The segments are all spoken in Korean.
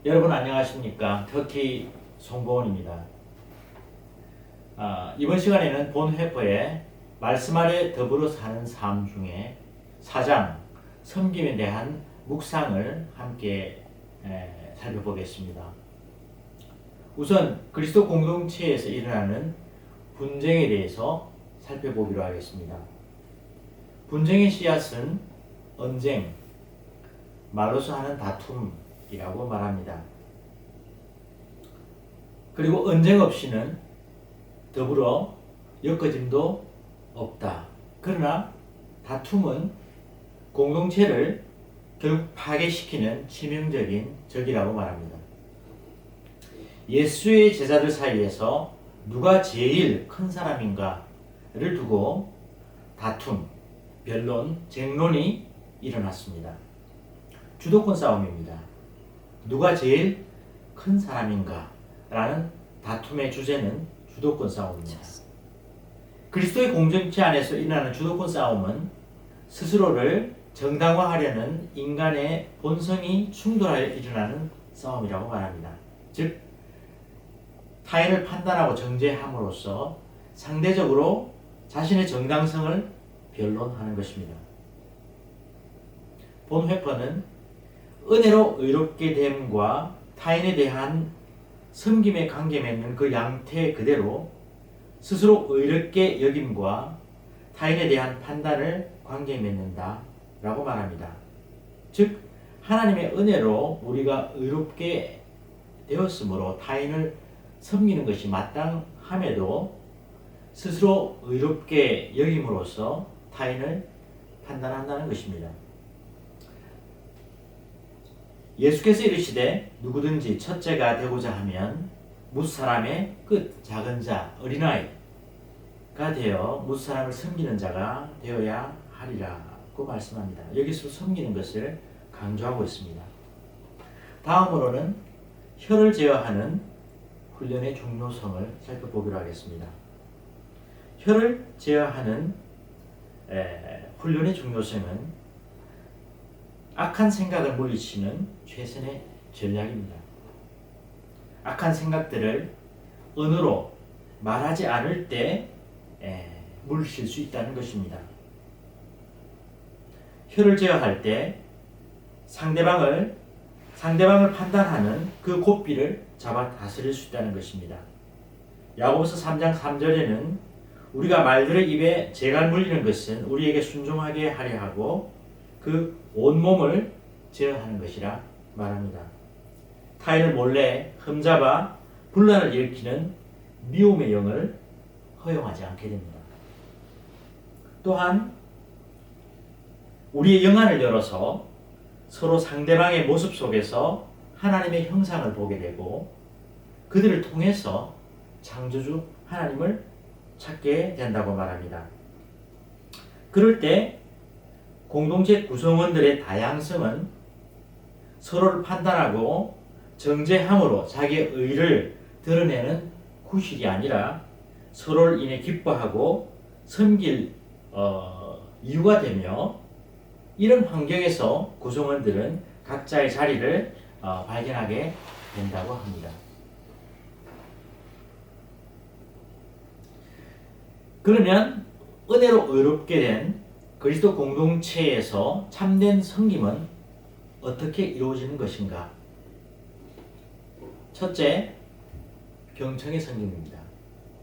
여러분 안녕하십니까? 터키 송보원입니다. 이번 시간에는 본회퍼의 말씀 아래 더불어 사는 삶 중에 4장 섬김에 대한 묵상을 함께 살펴보겠습니다. 우선 그리스도 공동체에서 일어나는 분쟁에 대해서 살펴보기로 하겠습니다. 분쟁의 씨앗은 언쟁, 말로서 하는 다툼이라고 말합니다. 그리고 언쟁 없이는 더불어 엮어짐도 없다. 그러나 다툼은 공동체를 결국 파괴시키는 치명적인 적이라고 말합니다. 예수의 제자들 사이에서 누가 제일 큰 사람인가를 두고 다툼, 변론, 쟁론이 일어났습니다. 주도권 싸움입니다. 누가 제일 큰 사람인가 라는 다툼의 주제는 주도권 싸움입니다. 그리스도의 공동체 안에서 일어나는 주도권 싸움은 스스로를 정당화하려는 인간의 본성이 충돌하여 일어나는 싸움이라고 말합니다. 즉 타인을 판단하고 정죄함으로써 상대적으로 자신의 정당성을 변론하는 것입니다. 본 회퍼는 은혜로 의롭게 됨과 타인에 대한 섬김의 관계 맺는 그 양태 그대로 스스로 의롭게 여김과 타인에 대한 판단을 관계 맺는다 라고 말합니다. 즉 하나님의 은혜로 우리가 의롭게 되었으므로 타인을 섬기는 것이 마땅함에도 스스로 의롭게 여김으로써 타인을 판단한다는 것입니다. 예수께서 이르시되 누구든지 첫째가 되고자 하면 무사람의 끝, 작은 자, 어린아이가 되어 무사람을 섬기는 자가 되어야 하리라고 말씀합니다. 여기서 섬기는 것을 강조하고 있습니다. 다음으로는 혀를 제어하는 훈련의 중요성을 살펴보기로 하겠습니다. 혀를 제어하는 훈련의 중요성은 악한 생각을 물리치는 최선의 전략입니다. 악한 생각들을 언어로 말하지 않을 때 물리칠 수 있다는 것입니다. 혀를 제어할 때 상대방을 판단하는 그 고삐를 잡아 다스릴 수 있다는 것입니다. 야고보서 3장 3절에는 우리가 말들의 입에 재갈 물리는 것은 우리에게 순종하게 하려 하고 그 온몸을 제어하는 것이라 말합니다. 타인을 몰래 흠잡아 분란을 일으키는 미움의 영을 허용하지 않게 됩니다. 또한 우리의 영안을 열어서 서로 상대방의 모습 속에서 하나님의 형상을 보게 되고 그들을 통해서 창조주 하나님을 찾게 된다고 말합니다. 그럴 때 공동체 구성원들의 다양성은 서로를 판단하고 정죄함으로 자기의 의를 드러내는 구실이 아니라 서로를 인해 기뻐하고 섬길 이유가 되며 이런 환경에서 구성원들은 각자의 자리를 발견하게 된다고 합니다. 그러면 은혜로 의롭게 된 그리스도 공동체에서 참된 섬김은 어떻게 이루어지는 것인가? 첫째, 경청의 섬김입니다.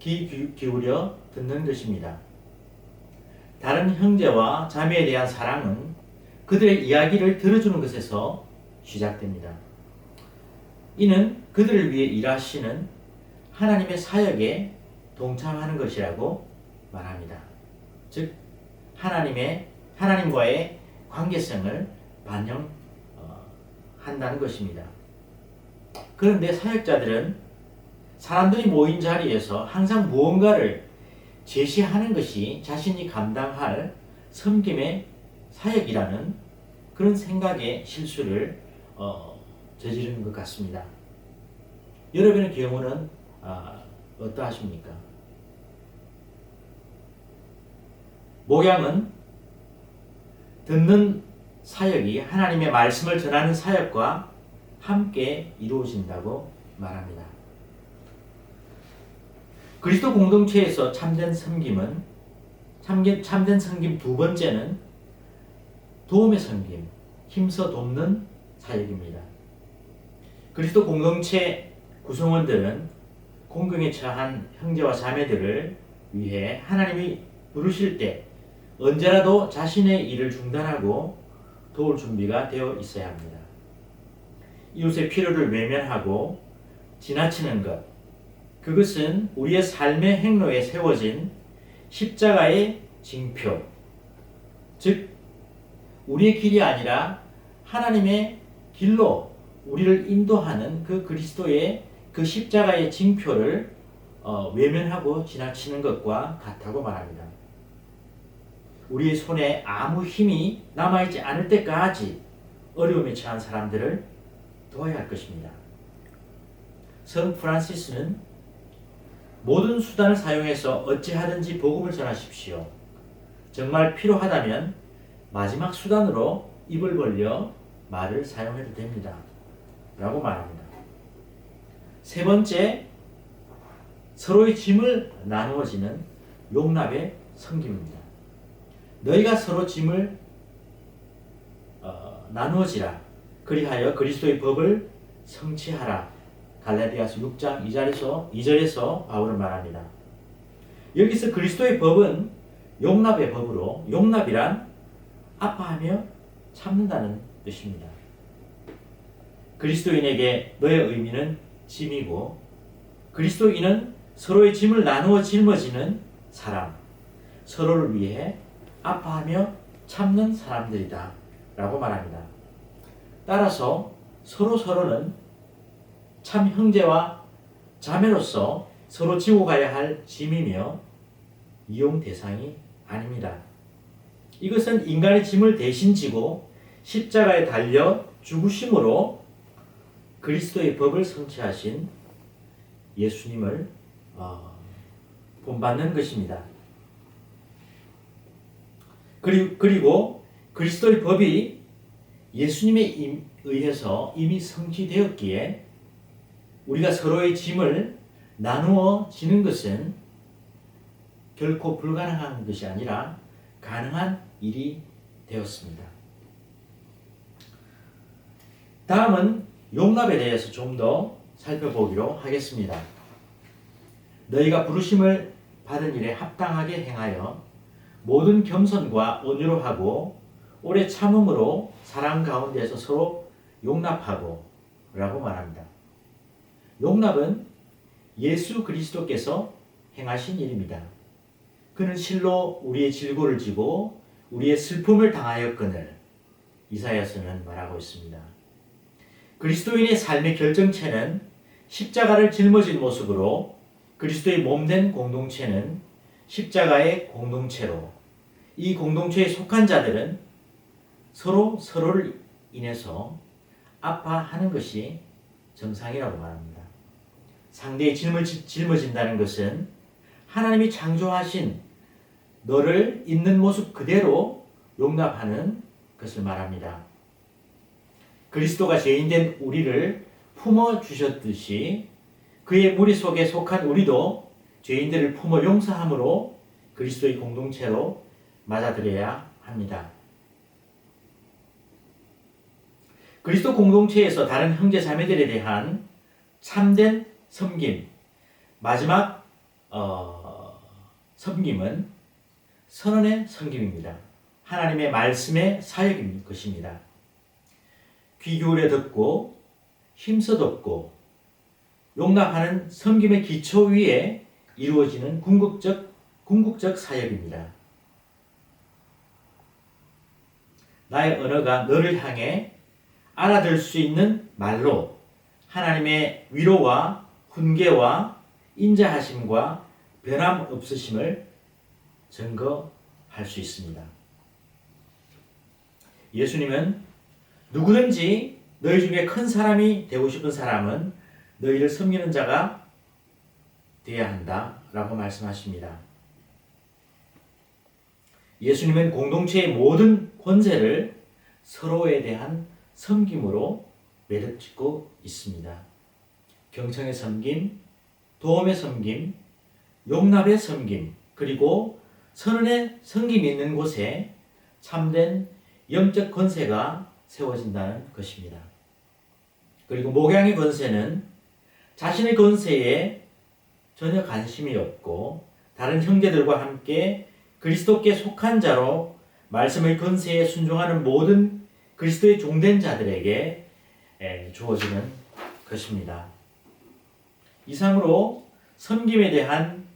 귀 기울여 듣는 것입니다. 다른 형제와 자매에 대한 사랑은 그들의 이야기를 들어주는 것에서 시작됩니다. 이는 그들을 위해 일하시는 하나님의 사역에 동참하는 것이라고 말합니다. 즉 하나님과의 관계성을 반영한다는 것입니다. 그런데 사역자들은 사람들이 모인 자리에서 항상 무언가를 제시하는 것이 자신이 감당할 섬김의 사역이라는 그런 생각의 실수를 저지르는 것 같습니다. 여러분의 경우는 어떠하십니까? 목양은 듣는 사역이 하나님의 말씀을 전하는 사역과 함께 이루어진다고 말합니다. 그리스도 공동체에서 참된 섬김은 참된 섬김 두 번째는 도움의 섬김, 힘써 돕는 사역입니다. 그리스도 공동체 구성원들은 공경에 처한 형제와 자매들을 위해 하나님이 부르실 때 언제라도 자신의 일을 중단하고 도울 준비가 되어 있어야 합니다. 이웃의 필요를 외면하고 지나치는 것, 그것은 우리의 삶의 행로에 세워진 십자가의 징표, 즉 우리의 길이 아니라 하나님의 길로 우리를 인도하는 그 그리스도의 그 십자가의 징표를 외면하고 지나치는 것과 같다고 말합니다. 우리의 손에 아무 힘이 남아있지 않을 때까지 어려움에 처한 사람들을 도와야 할 것입니다. 성 프란시스는 모든 수단을 사용해서 어찌하든지 복음을 전하십시오. 정말 필요하다면 마지막 수단으로 입을 벌려 말을 사용해도 됩니다. 라고 말합니다. 세 번째, 서로의 짐을 나누어지는 용납의 섬김입니다. 너희가 서로 짐을 나누어지라. 그리하여 그리스도의 법을 성취하라. 갈라디아서 6장 2절에서 바울은 말합니다. 여기서 그리스도의 법은 용납의 법으로, 용납이란 아파하며 참는다는 뜻입니다. 그리스도인에게 너의 의미는 짐이고, 그리스도인은 서로의 짐을 나누어 짊어지는 사람, 서로를 위해 아파하며 참는 사람들이다 라고 말합니다. 따라서 서로는 참 형제와 자매로서 서로 지고 가야 할 짐이며 이용 대상이 아닙니다. 이것은 인간의 짐을 대신 지고 십자가에 달려 죽으심으로 그리스도의 법을 성취하신 예수님을 본받는 것입니다. 그리고 그리스도의 법이 예수님에 의해서 이미 성취되었기에 우리가 서로의 짐을 나누어 지는 것은 결코 불가능한 것이 아니라 가능한 일이 되었습니다. 다음은 용납에 대해서 좀 더 살펴보기로 하겠습니다. 너희가 부르심을 받은 일에 합당하게 행하여 모든 겸손과 온유로 하고 오래 참음으로 사랑 가운데서 서로 용납하고 라고 말합니다. 용납은 예수 그리스도께서 행하신 일입니다. 그는 실로 우리의 질고를 지고 우리의 슬픔을 당하였거늘 이사야서는 말하고 있습니다. 그리스도인의 삶의 결정체는 십자가를 짊어진 모습으로 그리스도의 몸된 공동체는 십자가의 공동체로 이 공동체에 속한 자들은 서로를 인해서 아파하는 것이 정상이라고 말합니다. 상대의 짐을 짊어진다는 것은 하나님이 창조하신 너를 있는 모습 그대로 용납하는 것을 말합니다. 그리스도가 죄인된 우리를 품어주셨듯이 그의 무리 속에 속한 우리도 죄인들을 품어 용서함으로 그리스도의 공동체로 맞아들여야 합니다. 그리스도 공동체에서 다른 형제 자매들에 대한 참된 섬김, 마지막 섬김은 선언의 섬김입니다. 하나님의 말씀의 사역인 것입니다. 귀 기울여 듣고 힘써 돕고 용납하는 섬김의 기초 위에 이루어지는 궁극적 사역입니다. 나의 언어가 너를 향해 알아들 수 있는 말로 하나님의 위로와 훈계와 인자하심과 변함없으심을 증거할 수 있습니다. 예수님은 누구든지 너희 중에 큰 사람이 되고 싶은 사람은 너희를 섬기는 자가 되어야 한다 라고 말씀하십니다. 예수님은 공동체의 모든 권세를 서로에 대한 섬김으로 매듭짓고 있습니다. 경청의 섬김, 도움의 섬김, 용납의 섬김, 그리고 선언의 섬김이 있는 곳에 참된 영적 권세가 세워진다는 것입니다. 그리고 목양의 권세는 자신의 권세에 전혀 관심이 없고 다른 형제들과 함께 그리스도께 속한 자로 말씀의 권세에 순종하는 모든 그리스도의 종된 자들에게 주어지는 것입니다. 이상으로 섬김에 대한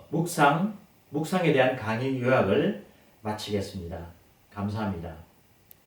묵상에 대한 강의 요약을 마치겠습니다. 감사합니다.